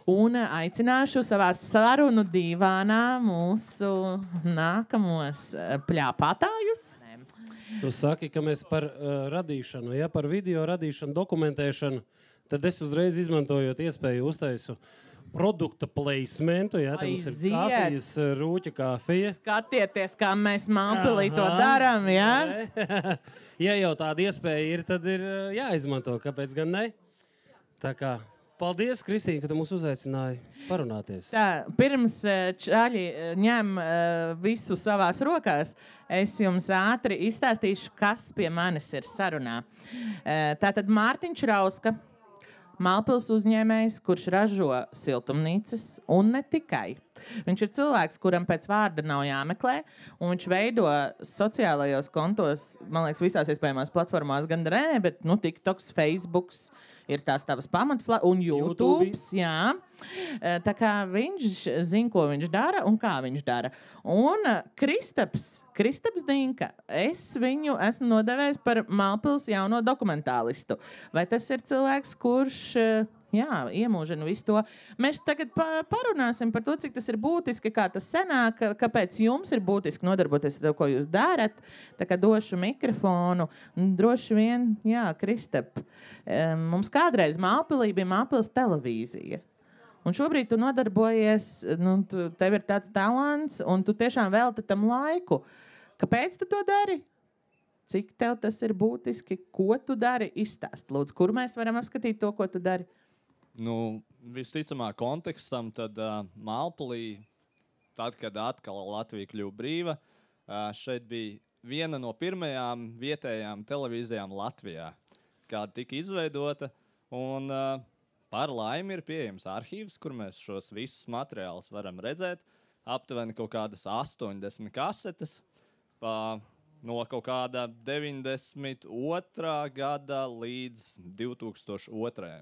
Un aicināšu savā sarunu divānā mūsu nākamos pļāpātājus. Tu saki, ka mēs par radīšanu, ja par video radīšanu, dokumentēšanu, tad es uzreiz izmantojot iespēju uztaisu produkta placementu, ja, tad mums ir kafijas, rūķa kafija. Skatieties, kā mēs Mālpilī to darām, ja? Ja jau tāda iespēja ir, tad ir jāizmanto, kāpēc gan ne? Tā kā, paldies, Kristīna, ka tu mūs uzaicināji parunāties. Tā, pirms čaļi ņem visu savās rokās, es jums ātri izstāstīšu, kas pie manis ir sarunā. Tātad Mārtiņš Rauska, Mālpils uzņēmējs, kurš ražo siltumnīcas un ne tikai. Viņš ir cilvēks, kuram pēc vārda nav jāmeklē, un viņš veido sociālajos kontos, man liekas, visās iespējamās platformās, gan ne, bet TikToks, Facebooks ir tās tavas pamatplatformas, un YouTube. Jā. Tā kā viņš zina, ko viņš dara un kā viņš dara. Un Kristaps Dinka, es viņu esmu nodevējis par Mālpils jauno dokumentālistu. Vai tas ir cilvēks, kurš iemūžina visu to? Mēs tagad parunāsim par to, cik tas ir būtiski, kā tas senāk, kāpēc jums ir būtiski nodarboties ar to, ko jūs darat. Tā kā došu mikrofonu, droši vien, Kristap, mums kādreiz Mālpilī bija Mālpils televīzija. Un šobrīd tu nodarbojies, tev ir tāds talants, un tu tiešām velti tam laiku. Kāpēc tu to dari? Cik tev tas ir būtiski? Ko tu dari? Izstāst, lūdzu, kur mēs varam apskatīt to, ko tu dari? Visticamāk kontekstam, tad Mālpilī, tad, kad atkal Latvija kļuva brīva, šeit bija viena no pirmajām vietējām televīzijām Latvijā, kāda tika izveidota, un par laimi ir pieejams arhīvs, kur mēs šos visus materiālus varam redzēt, aptuveni kaut kādas 80 kasetes, no kaut kāda 92. gada līdz 2002.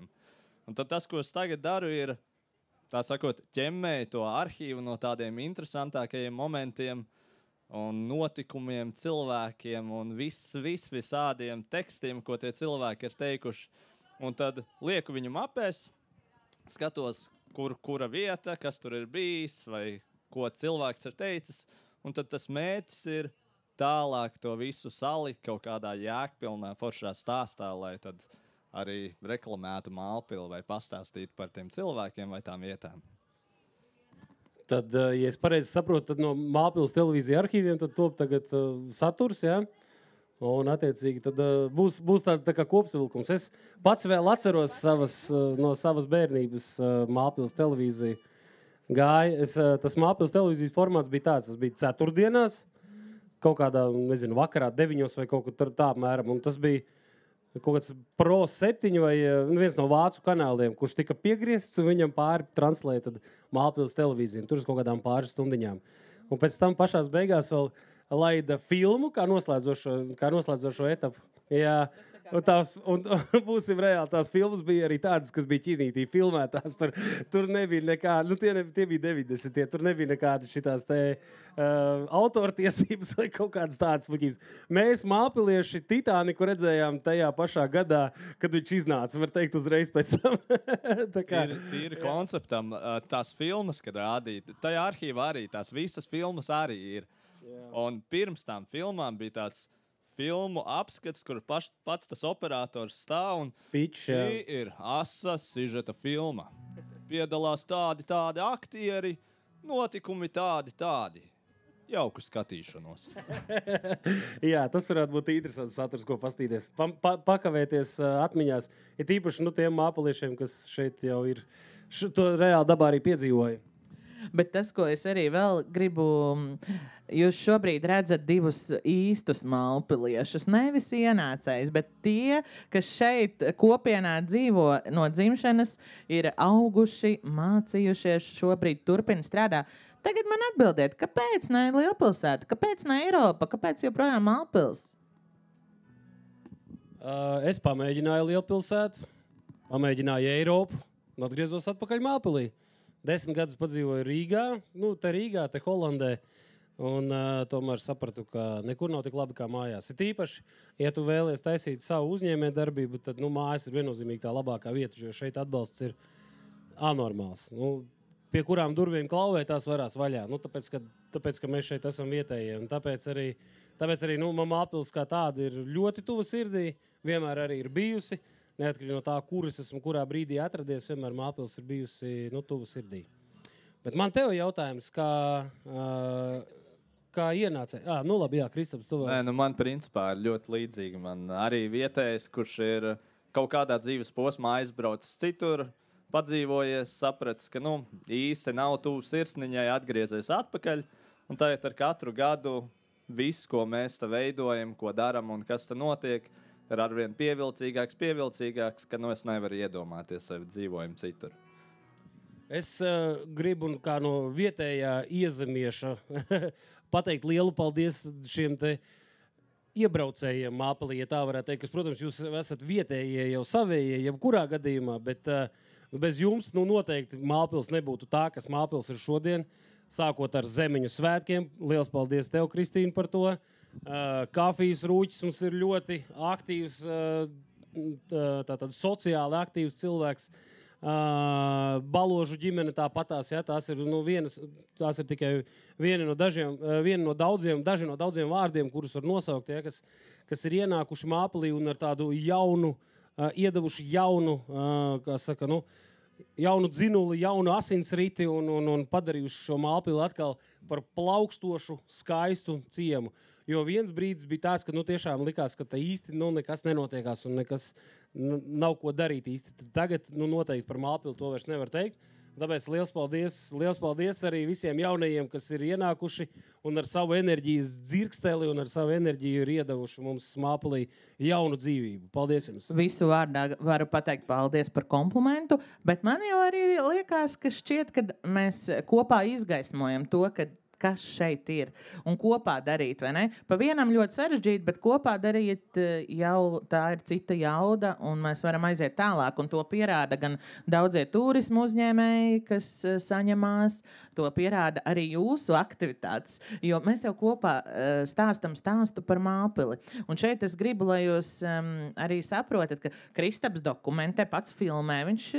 Un tad tas, ko es tagad daru, ir, tā sakot, ķemmēju to arhīvu no tādiem interesantākajiem momentiem un notikumiem, cilvēkiem un visādiem tekstiem, ko tie cilvēki ir teikuši. Un tad lieku viņu mapēs, skatos, kura vieta, kas tur ir bijis vai ko cilvēks ir teicis. Un tad tas mērķis ir tālāk to visu salikt kaut kādā jēgpilnā foršā stāstā, lai tad arī reklamētu Mālpili vai pastāstītu par tiem cilvēkiem vai tām vietām. Tad, ja es pareizi saprotu, tad no Mālpils televīzija arhīviem tad top tagad saturs, jā? Un, attiecīgi, tad būs tāds tā kā kopsavilkums. Es pats vēl atceros no savas bērnības Mālpils televīziju gāja. Tas Mālpils televīzijas formāts bija tāds, tas bija ceturtdienās, kaut kādā, nezinu, vakarā 9 vai kaut kur tā apmēram. Un tas bija kaut kāds Pro 7 vai viens no vācu kanāliem, kurš tika piegriezts un viņam pāri translēja tad Mālpils televīziju. Tur uz kaut kādām pāris stundiņām. Un pēc tam pašās beigās vēl laida filmu kā noslēdzošo etapu. Jā, un būsim reāli, tās filmas bija arī tādas, kas bija ķinītī filmētās. Tur nebija nekāda, tie bija 90. Tur nebija nekāda šitās autortiesības vai kaut kādas tādas muļķības. Mēs Mālpilieši Titāniku redzējām tajā pašā gadā, kad viņš iznāca, var teikt, uzreiz pēc tam. Tīri konceptam, tās filmas, kad rādīja, tajā arhīvā arī tās visas filmas arī ir. Un pirms tām filmām bija tāds filmu apskats, kur pats tas operators stāv un šī ir asa sižeta filma. Piedalās tādi aktieri, notikumi tādi. Jauku skatīšanos. Jā, tas varētu būt interesants saturs, ko pastīties. Pakavēties atmiņās. Ir tīpaši tiem māpaliešiem, kas šeit jau ir to reāli dabā arī piedzīvoja. Bet tas, ko es arī vēl gribu, jūs šobrīd redzat divus īstus mālpiliešus, nevis ienācējus, bet tie, kas šeit kopienā dzīvo no dzimšanas, ir auguši, mācījušies, šobrīd turpina strādāt. Tagad man atbildiet, kāpēc ne lielpilsēta, kāpēc ne Eiropa, kāpēc joprojām Mālpils? Es pamēģināju lielpilsētu, pamēģināju Eiropu un atgriezos atpakaļ Mālpilī. 10 gadus padzīvoju Rīgā, te Rīgā, te Holandē, un tomēr sapratu, ka nekur nav tik labi kā mājās. Ir īpaši, ja tu vēlies taisīt savu uzņēmējdarbību, tad mājas ir viennozīmīgi tā labākā vieta, jo šeit atbalsts ir anormāls. Nu, pie kurām durvīm klauvē, tās varās vaļā. Nu, tāpēc, ka mēs šeit esam vietējie. Un tāpēc arī nu, man Mālpils kā tāda ir ļoti tuva sirdī, vienmēr arī ir bijusi. Neatkarīgi no tā, kuras esmu, kurā brīdī atradies, vienmēr Mālpils ir bijusi tuva sirdī. Bet man tev jautājums, kā ienācēja? Nu labi, jā, Kristaps, tu vēl. Nē, man principā ir ļoti līdzīgi. Man arī vietējais, kurš ir kaut kādā dzīves posmā aizbraucis citur, padzīvojies, sapratis, ka īsti nav tuvu sirsniņai, atgriezies atpakaļ. Un tagad ar katru gadu viss, ko mēs te veidojam, ko daram un kas te notiek, ir arvien pievilcīgāks, ka es nevaru iedomāties sevi dzīvojumu citur. Es gribu kā no vietējā iezemieša pateikt lielu paldies šiem te iebraucējiem Mālpilī, ja tā varētu teikt, kas, protams, jūs esat vietējie jau savējie, jebkurā gadījumā, bet bez jums noteikti Mālpils nebūtu tā, kas Mālpils ir šodien, sākot ar Zemeņu svētkiem. Liels paldies tev, Kristīna, par to. Kafijas rūķis mums ir ļoti aktīvs, tātad sociāli aktīvs cilvēks. Baložu ģimene tāpatās, ja, tās ir tikai viena no daudziem vārdiem, kurus var nosaukt, ja, kas ir ienākuši Mālpilī un ar tādu jaunu, iedavuši jaunu, jaunu dzinuli, jaunu asinsriti un padarījuši šo Mālpili atkal par plaukstošu, skaistu ciemu. Jo viens brīdis bija tāds, ka tiešām likās, ka tā īsti nekas nenotiekās un nekas nav ko darīt īsti. Tagad noteikti par Mālpili to vairs nevar teikt. Tāpēc liels paldies arī visiem jaunajiem, kas ir ienākuši un ar savu enerģijas dzirksteli un ar savu enerģiju ir iedavuši mums Mālpilī jaunu dzīvību. Paldies jums! Visu vārdā varu pateikt paldies par komplimentu, bet man jau arī liekas, ka šķiet, ka mēs kopā izgaismojam to, kas šeit ir, un kopā darīt, vai ne? Pa vienam ļoti sarežģīti, bet kopā darīt jau tā ir cita jauda, un mēs varam aiziet tālāk, un to pierāda gan daudzie turismu uzņēmēji, kas saņemās, to pierāda arī jūsu aktivitātes, jo mēs jau kopā stāstam stāstu par Mālpili. Un šeit es gribu, lai jūs arī saprotat, ka Kristaps dokumentē, pats filmē, viņš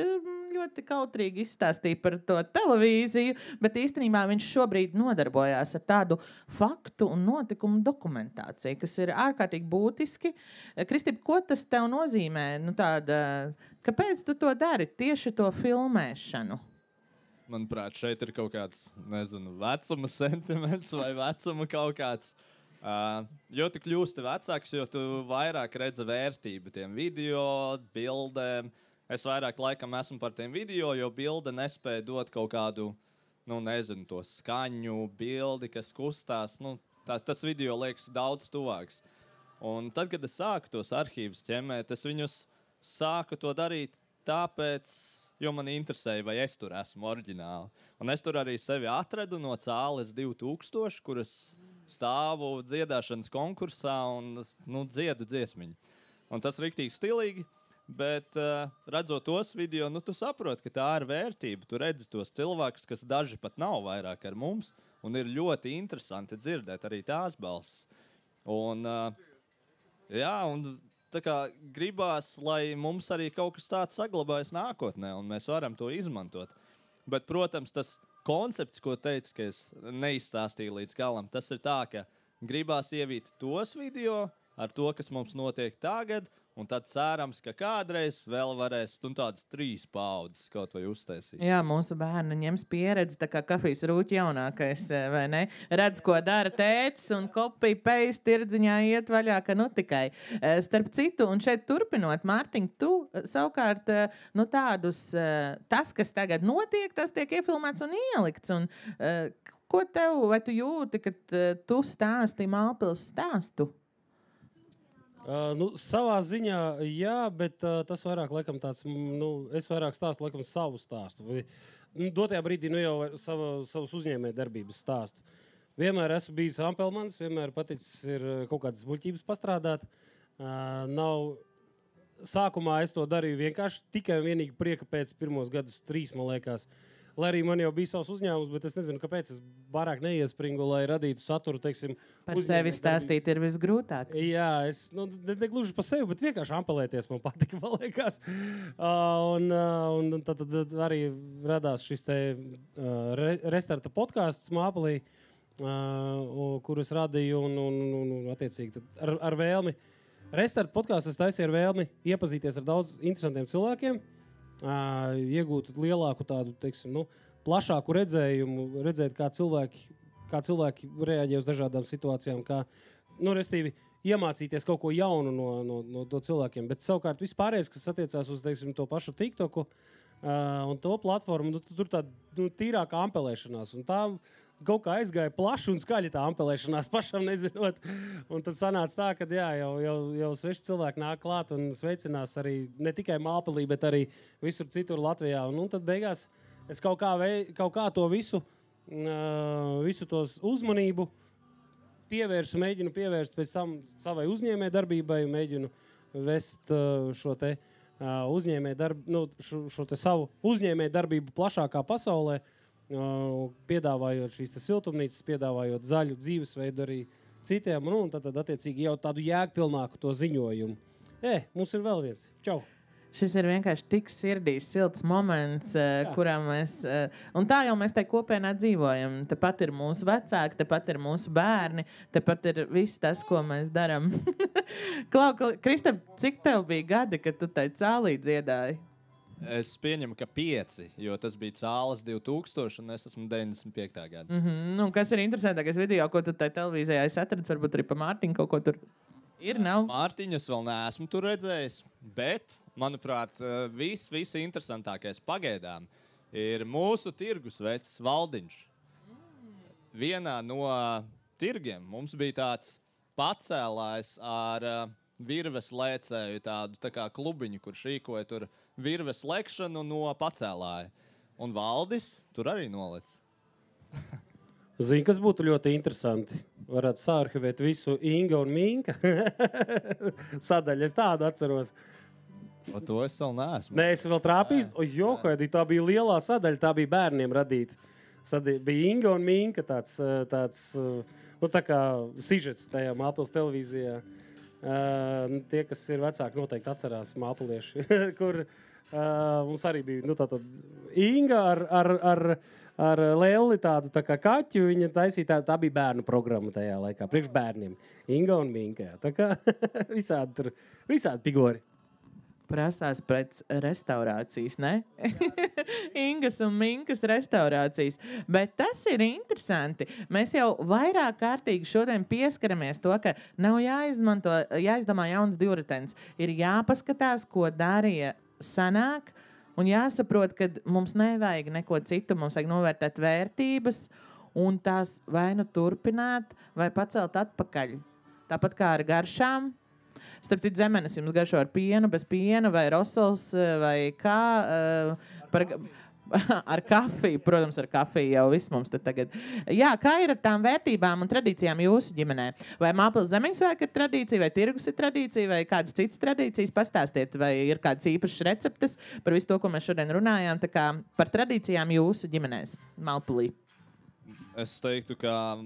ļoti kautrīgi izstāstīja par to televīziju, bet īstenībā viņš šobrīd nodarbojās ar tādu faktu un notikumu dokumentāciju, kas ir ārkārtīgi būtiski. Kristip, ko tas tev nozīmē? Kāpēc tu to dari, tieši to filmēšanu? Manuprāt, šeit ir kaut kāds, vecuma sentiments vai vecuma kaut kāds. Jo tu kļūsti vecāks, jo tu vairāk redzi vērtību tiem video, bildēm. Es vairāk laikam esmu par tiem video, jo bilde nespēja dot kaut kādu, to skaņu, bildi, kas kustās. Tas video liekas daudz tuvāks. Un tad, kad es sāku tos arhīvus ķemmēt, es viņus sāku to darīt tāpēc, jo man interesēja, vai es tur esmu oriģināli. Un es tur arī sevi atradu no Cāles 2000, kuras stāvu dziedāšanas konkursā un dziedu dziesmiņu. Un tas riktīgi stilīgi. Bet, redzot tos video, tu saproti, ka tā ir vērtība. Tu redzi tos cilvēkus, kas daži pat nav vairāk ar mums, un ir ļoti interesanti dzirdēt arī tās balsis. Un tā kā gribās, lai mums arī kaut kas tāds saglabājas nākotnē, un mēs varam to izmantot. Bet, protams, tas koncepts, ko teicu, ka es neizstāstīju līdz galam, tas ir tā, ka gribās ievīt tos video ar to, kas mums notiek tagad, un tad cerams, ka kādreiz vēl varēs tādas 3 paudzes kaut vai uztaisīt. Jā, mūsu bērni ņems pieredzi, tā kā kafijas rūķi jaunākais, vai ne? Redz, ko dara tētis, un copy-paste tirdziņā iet vaļā, ka tikai. Starp citu, un šeit turpinot, Mārtiņ, tu savukārt tas, kas tagad notiek, tas tiek iefilmēts un ielikts. Un, ko tev, vai tu jūti, kad tu stāsti Mālpils stāstu? Savā ziņā, jā, bet tas vairāk laikam tāds, es vairāk stāstu laikam savu stāstu. Dotajā brīdī jau savus uzņēmēju darbības stāstu. Vienmēr esmu bijis ampelmans, vienmēr paticis ir kaut kādas muļķības pastrādāt. Sākumā es to darīju vienkārši tikai un vienīgi prieka pēc pirmos gadus 3, man liekas. lai arī man jau bija savs uzņēmums, bet es nezinu, kāpēc es vairāk neiespringu, lai radītu saturu, teiksim, Par sevi stāstīt ir visgrūtāk. Jā, es negluži par sevi, bet vienkārši ampelēties man patika, man liekas. Un tad arī radās šis te Restarta podcasts Māpelī, kur es radīju un attiecīgi ar vēlmi. Restarta podcasts es taisīju ar vēlmi iepazīties ar daudz interesantiem cilvēkiem, iegūt lielāku tādu, teiksim, plašāku redzējumu, redzēt, kā cilvēki reaģē uz dažādām situācijām, restīvi, iemācīties kaut ko jaunu no to cilvēkiem. Bet savukārt vispārējais, kas attiecās uz, teiksim, to pašu TikToku un to platformu, tur tāda tīrāka ampelēšanās. Un tā kaut kā aizgāja plaši un skaļi tā ampelēšanās pašam nezinot. Un tad sanāca tā, ka jau sveši cilvēki nāk klāt un sveicinās arī ne tikai Māpelī, bet arī visur citur Latvijā. Un tad beigās es kaut kā to visu tos uzmanību mēģinu pievērst pēc tam savai uzņēmē darbībai, mēģinu vest šo te šo te savu uzņēmē darbību plašākā pasaulē, piedāvājot šīs siltumnīcas, piedāvājot zaļu dzīvesveidu arī citiem, un tad attiecīgi jau tādu jēgpilnāku to ziņojumu. Mums ir vēl viens. Čau! Šis ir vienkārši tik sirdīs, silts moments, kurā mēs... Un tā jau mēs te kopienā dzīvojam. Tepat ir mūsu vecāki, tepat ir mūsu bērni, tepat ir viss tas, ko mēs darām. Kristap, cik tev bija gadi, kad tu tai cālī dziedāji? Es pieņemu, ka 5, jo tas bija cāles 2000, un es esmu 95. gada. Nu, kas ir interesantākais video, ko tu tai televīzijā esi atradis? Varbūt arī pa Mārtiņu kaut ko tur ir, nav? Mārtiņu es vēl neesmu tur redzējis, bet, manuprāt, viss interesantākais pagaidām ir mūsu tirgus vecs Valdiņš. Vienā no tirgiem mums bija tāds pacēlājs ar virves lēcēju, tādu tā kā klubiņu, kur rīkoja tur virves lekšanu no pacēlāja. Un Valdis tur arī nolec. Zini, kas būtu ļoti interesanti? Varētu sārhivēt visu Inga un Minka sadaļu. Es tādu atceros. O to es vēl neesmu. Nē, es vēl trāpījis. Johaidī, tā bija lielā sadaļa, tā bija bērniem radīta. Bija Inga un Minka tāds tā kā sižets tajā Māpils televīzijā. Tie, kas ir vecāki, noteikti atcerās Māpilieši, kur mums arī bija Inga ar Lelli tādu tā kā kaķu. Viņa taisīja, tā bija bērnu programma tajā laikā, priekš bērniem. Inga un Minka. Tā kā visādi pigori. Prasās pēc restaurācijas, ne? Ingas un Minkas restaurācijas. Bet tas ir interesanti. Mēs jau vairāk kārtīgi šodien pieskaramies to, ka nav jāizdomā jauns divritens. Ir jāpaskatās, ko darīja sanāk, un jāsaprot, ka mums nevajag neko citu. Mums vajag novērtēt vērtības un tās vai nu turpināt, vai pacelt atpakaļ. Tāpat kā ar garšām. Starp citu, zemenes jums garšo ar pienu, bez piena, vai rosols, vai kā, ar kafiju. Protams, ar kafiju jau viss mums te tagad. Jā, kā ir ar tām vērtībām un tradīcijām jūsu ģimenē? Vai Māpils Zemiņsvētku ir tradīcija, vai tirgus ir tradīcija, vai kādas citas tradīcijas? Pastāstiet, vai ir kādas īpašas receptes par visu to, ko mēs šodien runājām, tā kā par tradīcijām jūsu ģimenēs, Māpilī. Es teiktu, ka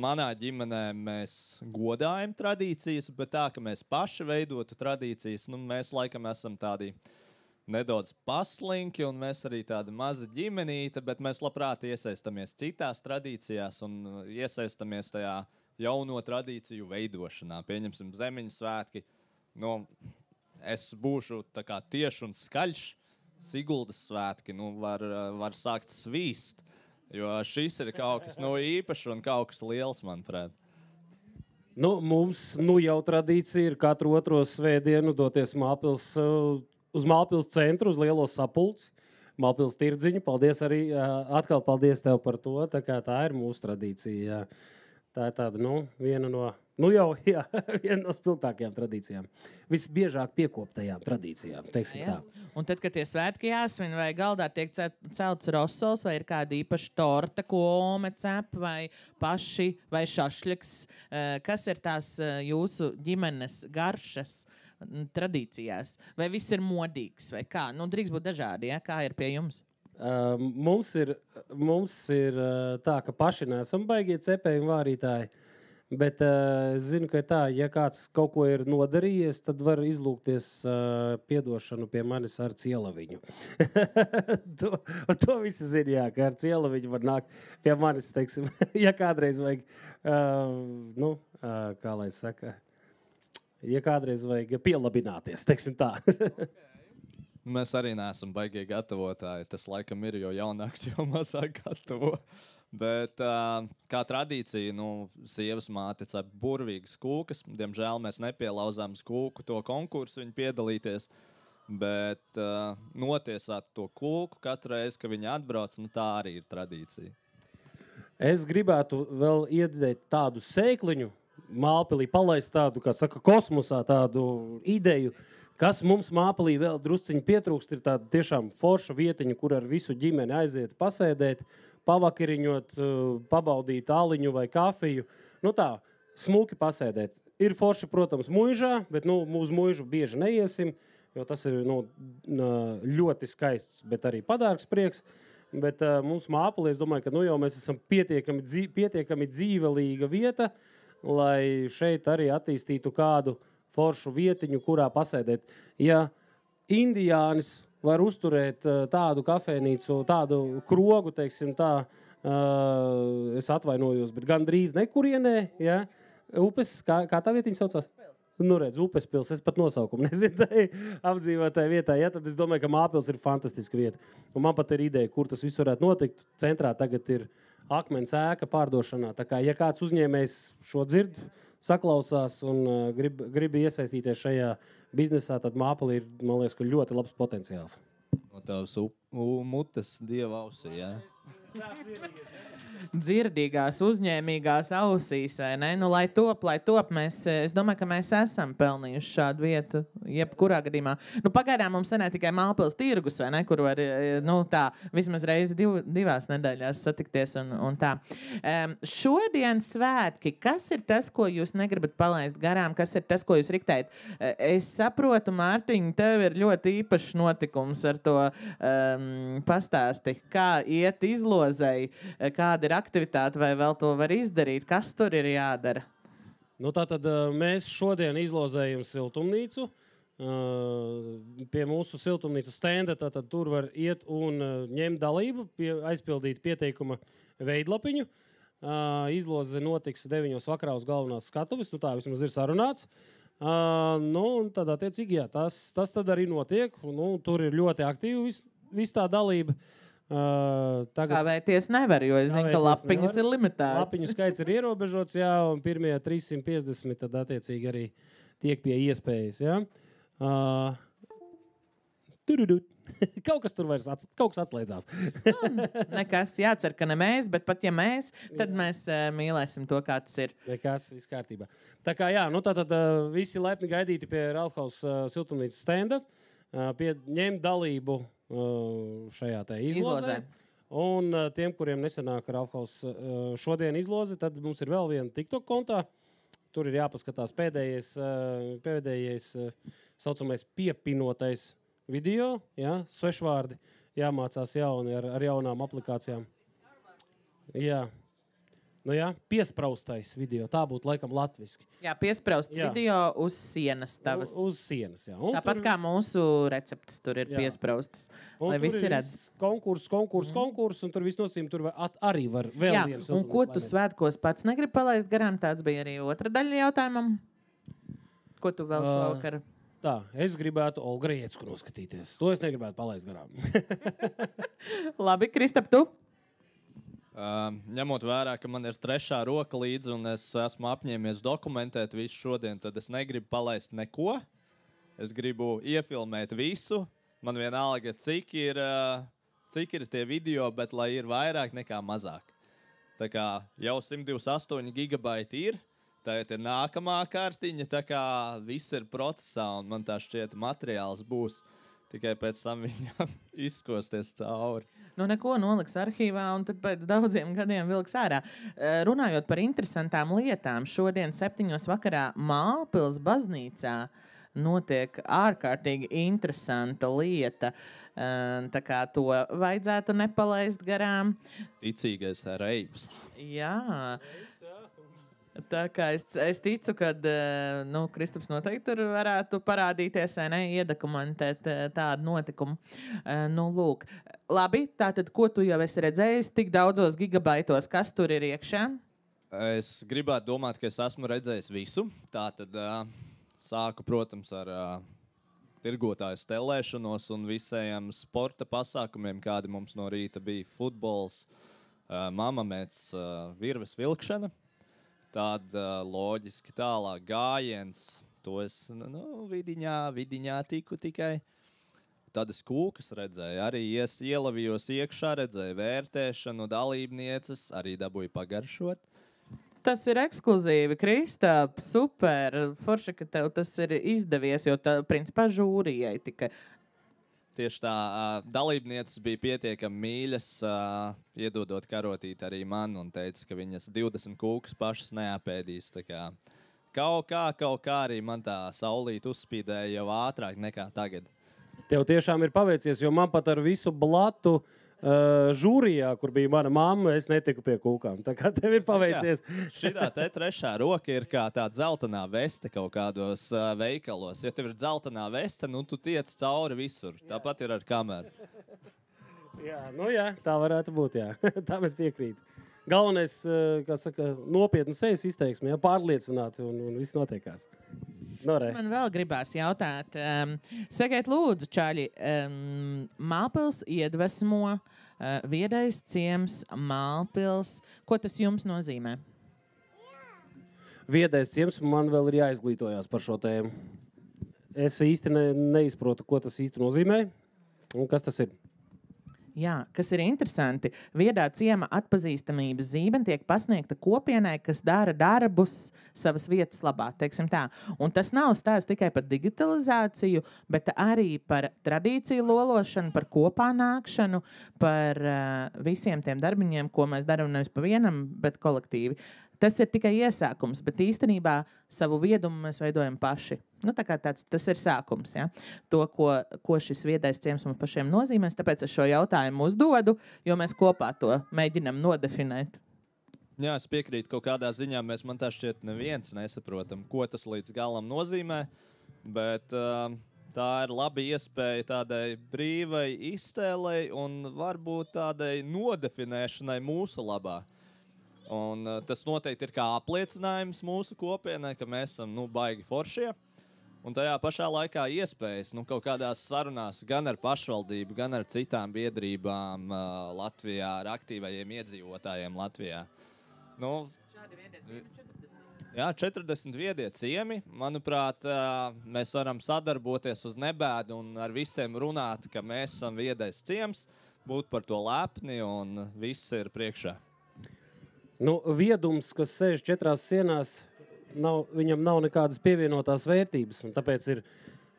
manā ģimenē mēs godājam tradīcijas, bet tā, ka mēs paši veidotu tradīcijas, mēs laikam esam tādi nedaudz paslinki, un mēs arī tāda maza ģimenīte, bet mēs labprāt iesaistamies citās tradīcijās un iesaistamies tajā jauno tradīciju veidošanā. Pieņemsim Zemiņu svētki. Es būšu tā kā tieši un skaļš. Siguldas svētki, var sākt svīst. Jo šis ir kaut kas īpašs un kaut kas liels, manuprāt. Mums jau tradīcija ir katru otro svētdienu doties uz Māpils centru, uz lielo sapulci. Māpils tirdziņu. Paldies arī. Atkal paldies tev par to. Tā ir mūsu tradīcija. Jā. Tā ir tāda, viena no spilgtākajām tradīcijām. Visbiežāk piekoptajām tradīcijām, teiksim tā. Un tad, kad tie svētki jāsvin, vai galdā tiek celts rosols, vai ir kāda īpaša torta, ko ome cep, vai paši, vai šašļiks, kas ir tās jūsu ģimenes garšas tradīcijās? Vai viss ir modīgs, vai kā? Drīkst būt dažādi, ja? Kā ir pie jums? Mums ir tā, ka paši neesam baigie cepēju vārītāji, bet es zinu, ka tā, ja kāds kaut ko ir nodarījies, tad var izlūgties piedošanu pie manis ar cielaviņu. to visi zina, jā, ka ar cielaviņu var nākt pie manis, teiksim, ja kādreiz vajag, kā lai saka, ja kādreiz vajag pielabināties, teiksim tā. Mēs arī neesam baigie gatavotāji. Tas laikam ir, jo jaunāks, jo mazāk gatavo. Bet kā tradīcija, sievas māte cep burvīgas kūkas. Diemžēl mēs nepielauzām kūku to konkursu viņu piedalīties. Bet notiesāt to kūku katru reizi, kad viņi atbrauc, tā arī ir tradīcija. Es gribētu vēl iedēt tādu sēkliņu, Mālpilī palaist tādu, kā saka, kosmosā tādu ideju, kas mums Māpilī vēl drusciņi pietrūkst, ir tāda tiešām forša vietiņa, kur ar visu ģimeni aiziet pasēdēt, pavakariņot, pabaudīt aliņu vai kafiju. Tā, smuki pasēdēt. Ir forši, protams, muižā, bet uz muižu bieži neiesim, jo tas ir ļoti skaists, bet arī padārgs prieks. Bet mums Māpilī, es domāju, ka jau mēs esam pietiekami dzīvelīga vieta, lai šeit arī attīstītu kādu foršu vietiņu, kurā pasēdēt. Ja indiānis var uzturēt tādu kafejnīcu, tādu krogu, teiksim tā, es atvainojos, bet gandrīz nekurienē, ja? Upes, kā tā vietiņa saucās? Redz, Upes pils, es pat nosaukumu nezinu, apdzīvotāju vietā, ja? Tad es domāju, ka Māpils ir fantastiska vieta. Un man pat ir ideja, kur tas viss varētu notikt. Centrā tagad ir akmens ēka pārdošanā. Tā kā, ja kāds uzņēmējs šo dzird, saklausās un grib iesaistīties šajā biznesā, tad Māpilī ir, man liekas, ka ļoti labs potenciāls. No tavas mutes dieva ausī, jā? Dzirdīgās, uzņēmīgās ausīs, vai ne? Lai top, es domāju, ka mēs esam pelnījuši šādu vietu, jebkurā gadījumā. Pagaidām mums senē tikai Mālpils tirgus, vai ne? Kur var, tā, vismaz reizi divās nedēļās satikties un tā. Šodien svētki, kas ir tas, ko jūs negribat palaist garām? Kas ir tas, ko jūs riktējat? Es saprotu, Mārtiņ, tev ir ļoti īpašs notikums ar to pastāsti. Kā iet izlozei, kāda ir aktivitāte, vai vēl to var izdarīt? Kas tur ir jādara? Tātad mēs šodien izlozējam siltumnīcu. Pie mūsu siltumnīcas stenda, tātad tur var iet un ņemt dalību, aizpildīt pieteikuma veidlapiņu. Izloze notiks 9 vakarā uz galvenās skatuves, tā vismaz ir sarunāts. Tad attiecīgi, jā, tas tad arī notiek. Tur ir ļoti aktīvi viss tā dalība. Kavēties nevar, jo es zinu, ka lapiņas ir limitētas. Lapiņu skaits ir ierobežots, jā, un pirmie 350 tad attiecīgi arī tiek pie iespējas, jā. Kaut kas tur vairs kaut kas atslēdzās. Nekas, jācer, ka ne mēs, bet pat ja mēs, tad mēs mīlēsim to, kā tas ir. Nekas, viss kārtībā. Tā kā jā, tātad visi laipni gaidīti pie Ralfhaus siltumnīcas stenda, ņemt dalību šajā te izlozē. Un tiem, kuriem nesanāk Ralfhaus šodien izlozi, tad mums ir vēl viena TikTok kontā. Tur ir jāpaskatās pēdējais saucamais piepinotais video, ja, svešvārdi jāmācās jauni ar jaunām aplikācijām. Jā. Piespraustais video. Tā būtu laikam latviski. Jā, piesprausts video uz sienas tavas. Uz sienas, jā. Tāpat kā mūsu receptes tur ir piespraustas. Lai visi redz. Konkurss, un tur viss nosīm, tur arī var vēl viens. Un ko tu svētkos pats negribi palaist garām? Tāds bija arī otra daļa jautājumam. Ko tu vēl šovakar? Tā, es gribētu Olga Riecku noskatīties. To es negribētu palaist garām. Labi, Kristap, tu? Ņemot vērā, ka man ir trešā roka līdzi un es esmu apņēmies dokumentēt visu šodien, tad es negribu palaist neko. Es gribu iefilmēt visu. Man vienalga, cik ir tie video, bet lai ir vairāk nekā mazāk. Tā kā jau 128 gigabaiti ir, tagad ir nākamā kartiņa, tā kā viss ir procesā un man tā šķiet materiāls būs. Tikai pēc tam viņam izskosties cauri. Neko noliks arhīvā un tad pēc daudziem gadiem vilks ārā. Runājot par interesantām lietām, šodien 7 vakarā Mālpils baznīcā notiek ārkārtīgi interesanta lieta. Tā kā to vajadzētu nepalaist garām. Ticīgais reivs. Jā. Tā kā es ticu, ka Kristaps noteikti tur varētu parādīties, vai ne, iedokumentēt tādu notikumu. Lūk. Labi, tātad, ko tu jau esi redzējis tik daudzos gigabaitos, kas tur ir iekšā? Es gribētu domāt, ka es esmu redzējis visu. Tātad sāku, protams, ar tirgotāju stelēšanos un visiem sporta pasākumiem, kādi mums no rīta bija futbols, mamamets, virves vilkšana. Tad loģiski tālāk gājiens, to es vidiņā tiku tikai. Tad es kūkas redzēju, arī ielavījos iekšā, redzēju vērtēšanu, dalībnieces, arī dabūju pagaršot. Tas ir ekskluzīvi, Kristap, super, forši, ka tev tas ir izdevies, jo tā, principā, žūrijai tikai. Tieši tā, dalībnieces bija pietiekami mīļas, iedodot karotīt arī man un teica, ka viņas 20 kūkas pašas neapēdīs. Tā kā kaut kā arī man tā saulīt uzspīdēja jau ātrāk nekā tagad. Tev tiešām ir paveicies, jo man pat ar visu blatu žūrijā, kur bija mana mamma, es netiku pie kūkām. Tā kā tev ir paveicies. Šitā te trešā roka ir kā tā dzeltenā veste kaut kādos veikalos. Ja tev ir dzeltenā veste, tu tiec cauri visur. Tāpat ir ar kameru. Jā, tā varētu būt, jā. Tā mēs piekrīt. Galvenais, kā saka, nopietnu sejas izteiksmi, pārliecināti un viss notiekās. Man vēl gribās jautāt, sakiet lūdzu, čaļi, Mālpils iedvesmo, viedais ciems, Mālpils. Ko tas jums nozīmē? Viedais ciems, man vēl ir jāizglītojās par šo tēmu. Es īsti neizprotu, ko tas īsti nozīmē un kas tas ir. Jā, kas ir interesanti, viedā ciema atpazīstamības zīme tiek pasniegta kopienai, kas dara darbus savas vietas labā, teiksim tā. Un tas nav stāsts tikai par digitalizāciju, bet arī par tradīciju lološanu, par kopā nākšanu, par visiem tiem darbiņiem, ko mēs darām nevis pa vienam, bet kolektīvi. Tas ir tikai iesākums, bet īstenībā savu viedumu mēs veidojam paši. Tas ir sākums. Ja? To, ko šis viedais ciems mums pašiem nozīmēs, tāpēc es šo jautājumu uzdodu, jo mēs kopā to mēģinam nodefinēt. Jā, es piekrītu, kaut kādā ziņā man tā šķiet neviens nesaprotam, ko tas līdz galam nozīmē, bet tā ir laba iespēja tādai brīvai iztēlei un varbūt tādai nodefinēšanai mūsu labā. Un tas noteikti ir kā apliecinājums mūsu kopienai, ka mēs esam baigi foršie. Un tajā pašā laikā iespējas kaut kādās sarunās gan ar pašvaldību, gan ar citām biedrībām Latvijā, ar aktīvajiem iedzīvotājiem Latvijā. Šādi viedie ciemi 40. Jā, 40 viedie ciemi. Manuprāt, mēs varam sadarboties uz nebēdu un ar visiem runāt, ka mēs esam viedais ciems, būt par to lepni un viss ir priekšā. Viedums, kas sēž 4 sienās, viņam nav nekādas pievienotās vērtības. Tāpēc ir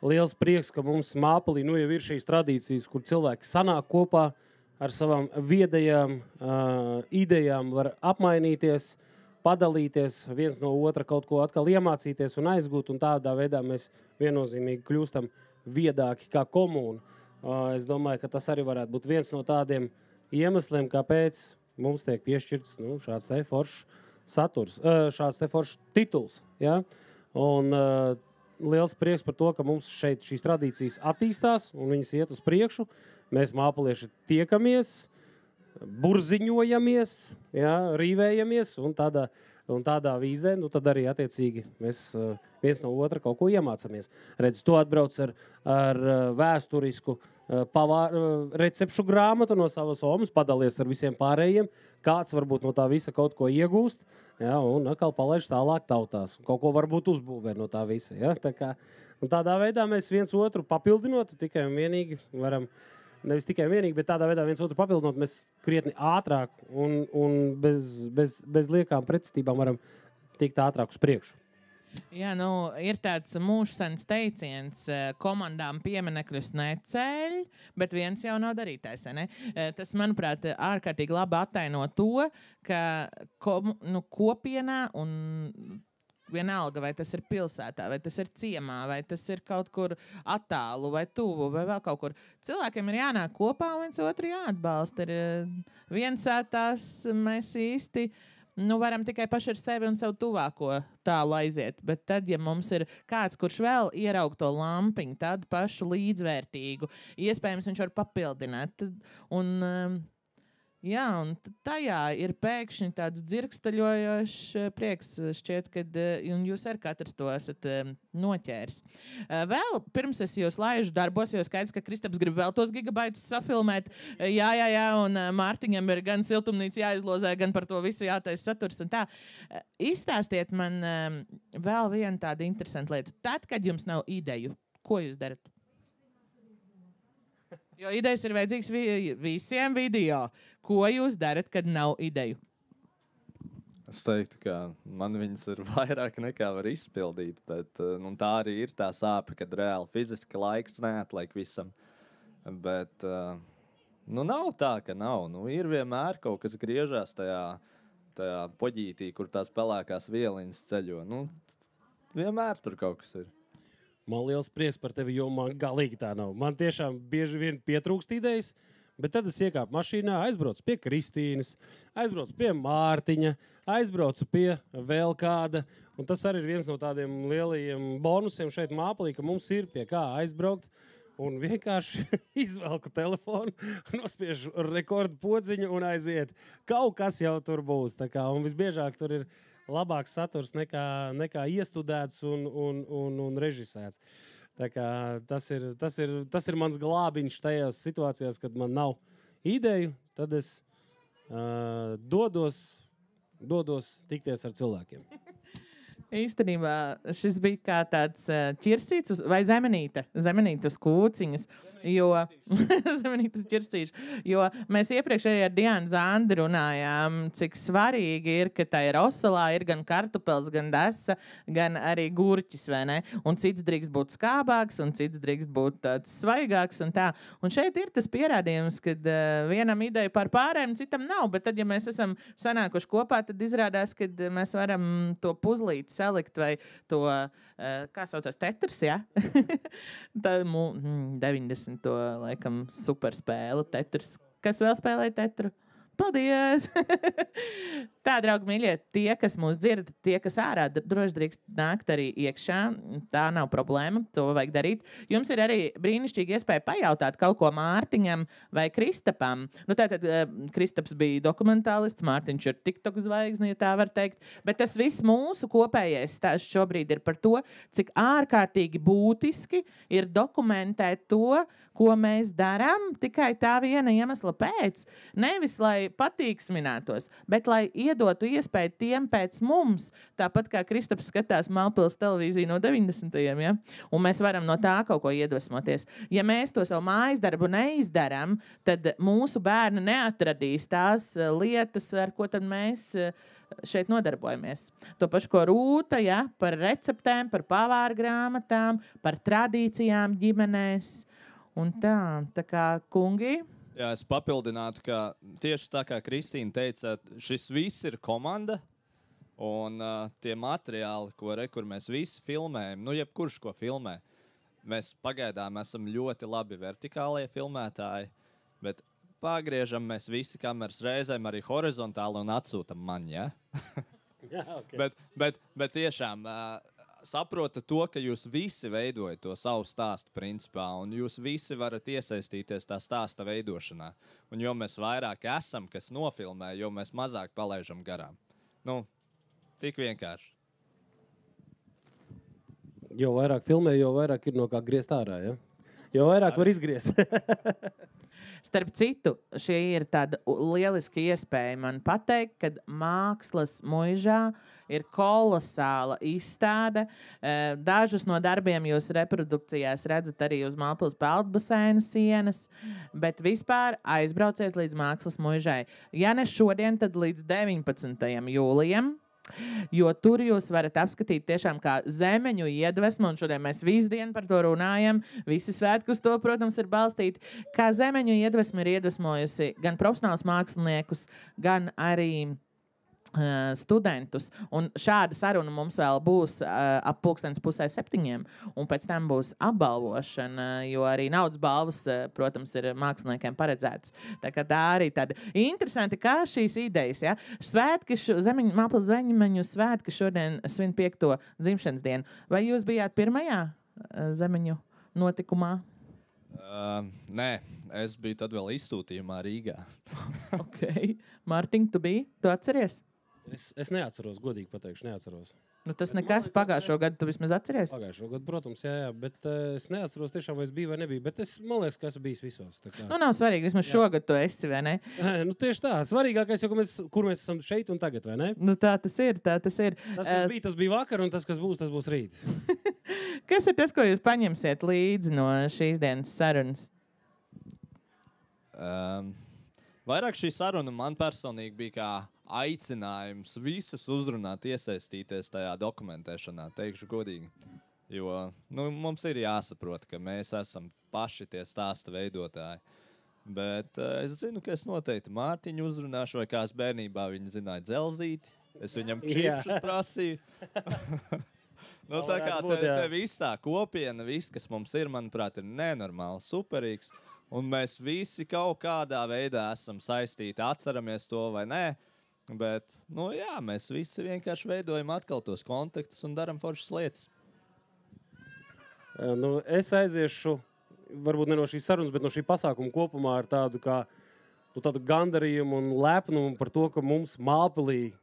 liels prieks, ka mums Mālpilī jau ir šīs tradīcijas, kur cilvēki sanāk kopā ar savām viedajām idejām, var apmainīties, padalīties, viens no otra kaut ko atkal iemācīties un aizgūt. Un tādā veidā mēs viennozīmīgi kļūstam viedāki kā komūna. Es domāju, ka tas arī varētu būt viens no tādiem iemesliem, kāpēc mums tiek piešķirts šāds te foršs saturs, šāds te foršs tituls. Ja? Un liels prieks par to, ka mums šeit šīs tradīcijas attīstās un viņas iet uz priekšu. Mēs māpilieši tiekamies, burziņojamies, ja? Rīvējamies un tādā vīzē, tad arī attiecīgi mēs viens no otra kaut ko iemācamies. Redz, tu atbrauc ar vēsturisku recepšu grāmatu no savas omas, padalies ar visiem pārējiem, kāds varbūt no tā visa kaut ko iegūst, ja, un atkal palaiž tālāk tautās. Kaut ko varbūt uzbūvē no tā visa. Ja? Tādā veidā mēs viens otru papildinot, tikai un vienīgi varam, nevis tikai vienīgi, bet tādā veidā viens otru papildinot, mēs krietni ātrāk un bez liekām pretestībām varam tikt ātrāk uz priekšu. Jā, ir tāds mūžsens teiciens, komandām pieminekļus neceļ, bet viens jau nav darītājs. Ne? Tas, manuprāt, ārkārtīgi labi attaino to, ka kopienā un vienalga, vai tas ir pilsētā, vai tas ir ciemā, vai tas ir kaut kur attālu, vai tuvu, vai vēl kaut kur. Cilvēkiem ir jānāk kopā un viens otru jāatbalsta. Ir viensētās mēs īsti varam tikai paši ar sevi un savu tuvāko tālu aiziet. Bet tad, ja mums ir kāds, kurš vēl ieraug to lampiņu, tādu pašu līdzvērtīgu, iespējams, viņš var papildināt. Un tajā ir pēkšņi tāds dzirkstaļojošs prieks. Šķiet, ka jūs ar katrs to esat noķēris. Vēl pirms es jūs laižu darbos, jo skaidrs, ka Kristaps grib vēl tos gigabaitus safilmēt. Jā, un Mārtiņam ir gan siltumnīca jāizlozē, gan par to visu jātaisa saturs un tā. Izstāstiet man vēl vienu tādu interesantu lietu. Tad, kad jums nav ideju, ko jūs darat? Jo idejas ir vajadzīgas visiem video. Ko jūs darat, kad nav ideju? Es teiktu, ka man viņas ir vairāk nekā var izpildīt, bet tā arī ir tā sāpe, kad reāli fiziski laiks neatliek visam. Bet nav tā, ka nav. Ir vienmēr kaut kas griežās tajā poģītī, kur tās pelēkās vieliņas ceļo. Vienmēr tur kaut kas ir. Man liels prieks par tevi, jo man galīgi tā nav. Man tiešām bieži vien pietrūkst idejas, bet tad es iekāpu mašīnā, aizbraucu pie Kristīnas, aizbraucu pie Mārtiņa, aizbraucu pie vēl kāda. Un tas arī ir viens no tādiem lielajiem bonusiem šeit Māplī, ka mums ir pie kā aizbraukt. Un vienkārši izvelku telefonu, nospiežu rekordu podziņu un aiziet. Kaut kas jau tur būs. Un visbiežāk tur ir labāks saturs nekā iestudēts un režisēts. Tas ir mans glābiņš tajās situācijās, kad man nav ideju, tad es dodos tikties ar cilvēkiem. Īstenībā šis bija kā tāds ķirsīts vai zemenīte uz kūciņas. Zemenītas ķirsīši. Jo mēs iepriekš arī ar Diānu Zandi runājām, cik svarīgi ir, ka tā ir Rosolā, ir gan kartupels, gan desa, gan arī gurķis, vai ne? Un cits drīkst būt skābāks, un cits drīkst būt tāds svaigāks un tā. Un šeit ir tas pierādījums, kad vienam ideja par pārējiem, citam nav, bet tad, ja mēs esam sanākuši kopā, tad izrādās, ka mēs varam to puzlīt salikt vai to, kā saucās, tetris, ja? Tā 90. Laikam superspēle, tetris. Kas vēl spēlē tetru? Paldies! Tā, draugi mīļie, tie, kas mūs dzird, tie, kas ārā, droši drīkst nākt arī iekšā. Tā nav problēma, to vajag darīt. Jums ir arī brīnišķīgi iespēja pajautāt kaut ko Mārtiņam vai Kristapam. Tātad Kristaps bija dokumentālists, Mārtiņš ir TikTok zvaigzne, ja tā var teikt. Bet tas viss mūsu kopējais stāsts šobrīd ir par to, cik ārkārtīgi būtiski ir dokumentēt to, ko mēs darām tikai tā viena iemesla pēc. Nevis, lai patīksminātos, bet lai iedotu iespēju tiem pēc mums, tāpat kā Kristaps skatās Mālpils televīziju no 90. Ja? Un mēs varam no tā kaut ko iedvesmoties. Ja mēs to savu mājas darbu neizdaram, tad mūsu bērni neatradīs tās lietas, ar ko tad mēs šeit nodarbojamies. To pašu, ko Rūta, ja? Par receptēm, par pavāra grāmatām, par tradīcijām ģimenēs. Un tā kā kungi. Jā, es papildinātu, ka tieši tā kā Kristīna teica, šis viss ir komanda, un tie materiāli, kur mēs visi filmējam, jebkurš, ko filmē, mēs pagaidām esam ļoti labi vertikālie filmētāji, bet pagriežam mēs visi kameras reizēm arī horizontāli un atsūtam man, ja? Jā, okay. bet tiešām... saprota to, ka jūs visi veidojat to savu stāstu principā, un jūs visi varat iesaistīties tā stāsta veidošanā. Un jo mēs vairāk esam, kas nofilmē, jo mēs mazāk palaižam garām. Tik vienkārši. Jo vairāk filmē, jo vairāk ir no kā griezt ārā, ja? Jo vairāk var izgriezt. Starp citu, šī ir tāda lieliska iespēja man pateikt, kad Mākslas muižā ir kolosāla izstāde. Dažus no darbiem jūs reprodukcijās redzat arī uz Mālpils peldbaseina sienas, bet vispār aizbrauciet līdz Mākslas muižai. Ja ne šodien, tad līdz 19. jūlijam. Jo tur jūs varat apskatīt tiešām kā zemeņu iedvesmu, un šodien mēs visu dienu par to runājam, visi svētki uz to, protams, ir balstīti, kā zemeņu iedvesmu ir iedvesmojusi gan profesionāls māksliniekus, gan arī studentus. Un šāda saruna mums vēl būs ap 6:30, un pēc tam būs apbalvošana, jo arī naudas balvas, protams, ir māksliniekiem paredzētas. Tā kā tā arī tāda interesanti, kā šīs idejas. Ja? Svētki, Māpils Zemeņu svētki šodien svin 5. dzimšanas dienu. Vai jūs bijāt pirmajā Zemeņu notikumā? Nē, es biju tad vēl izsūtījumā Rīgā. Ok. Mārtiņ, tu biji? Tu atceries? Es neatceros, godīgi pateikšu, neatceros. Nu, tas nekas pagājušo gadu, tu vismaz atceries? Pagājušo gadu, protams, jā, bet es neatceros tiešām, vai es biju vai nebiju, bet man liekas, ka esmu bijis visos. Nu, nav svarīgi, vismaz šogad tu esi, vai ne? Nu, tieši tā, svarīgākais jau, kur mēs esam šeit un tagad, vai ne? Nu, tā tas ir. Tas, kas bija vakar, un tas, kas būs rīt. Kas ir tas, ko jūs paņemsiet līdzi no šīs dienas sarunas? Vairāk šī saruna man personīgi bija kā aicinājums visus uzrunāt, iesaistīties tajā dokumentēšanā, teikšu godīgi. Jo mums ir jāsaprot, ka mēs esam paši tie stāsta veidotāji. Bet es zinu, ka es noteikti Mārtiņu uzrunāšu, vai kā es bērnībā viņu zināju dzelzīti. Es viņam čipšus prasīju. Tā kā te viss tā kopiena, viss, kas mums ir, manuprāt, ir nenormāli superīgs. Un mēs visi kaut kādā veidā esam saistīti, atceramies to vai nē. Bet, mēs visi vienkārši veidojam atkal tos kontaktus un daram foršas lietas. Es aiziešu, varbūt ne no šīs sarunas, bet no šī pasākuma kopumā ar tādu gandarījumu un lepnumu par to, ka mums Mālpilī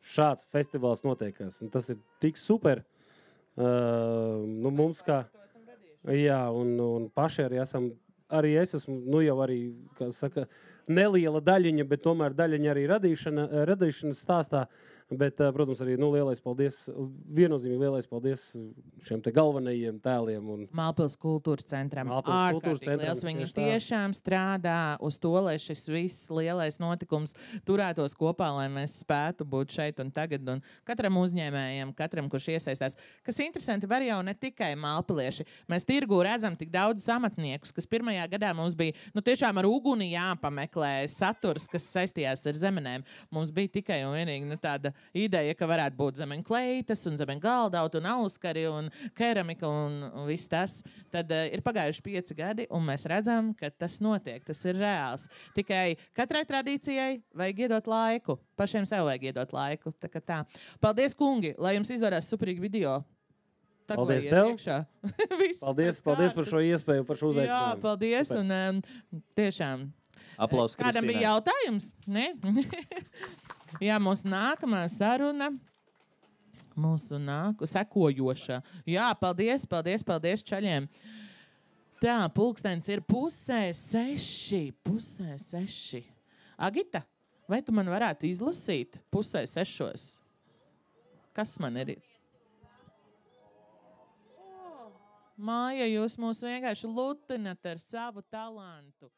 šāds festivāls notiekās. Un tas ir tik super. Mums kā... Jā, un paši arī esam... Arī es esmu, jau arī, kā saka, neliela daļiņa, bet tomēr daļiņa arī radīšanas stāstā. Bet, protams, arī lielais paldies, viennozīmīgi lielais paldies šiem te galvenajiem tēliem. Mālpils kultūras centram. Liels viņi tiešām strādā uz to, lai šis viss lielais notikums turētos kopā, lai mēs spētu būt šeit un tagad. Un katram uzņēmējam, katram, kurš iesaistās. Kas interesanti, var jau ne tikai mālpilieši. Mēs tirgū redzam tik daudz amatniekus, kas pirmajā gadā mums bija tiešām ar uguni jāpameklē saturs, kas saistījās ar zemenēm. Mums bija tikai un vienīgi tāda ideja, ka varētu būt zemeņu kleitas un zemeņu galdauti un auskari un keramika un viss tas. Tad ir pagājuši 5 gadi un mēs redzam, ka tas notiek, tas ir reāls. Tikai katrai tradīcijai vajag iedot laiku. Pašiem sev vajag iedot laiku. Tā. Paldies, kungi, lai jums izdodas superīgi video. Paldies tev. Paldies par šo iespēju, par šo uzaicinājumu. Jā, paldies un tiešām. Aplaus Kristīnai. Kādam bija jautājums? Ne? Jā, mūsu nākamā saruna. Mūsu sekojošā. Jā, paldies čaļiem. Tā, pulkstenis ir 5:30. Agita, vai tu man varētu izlasīt 5:30? Kas man ir? Māja, jūs mūs vienkārši lutinat ar savu talantu.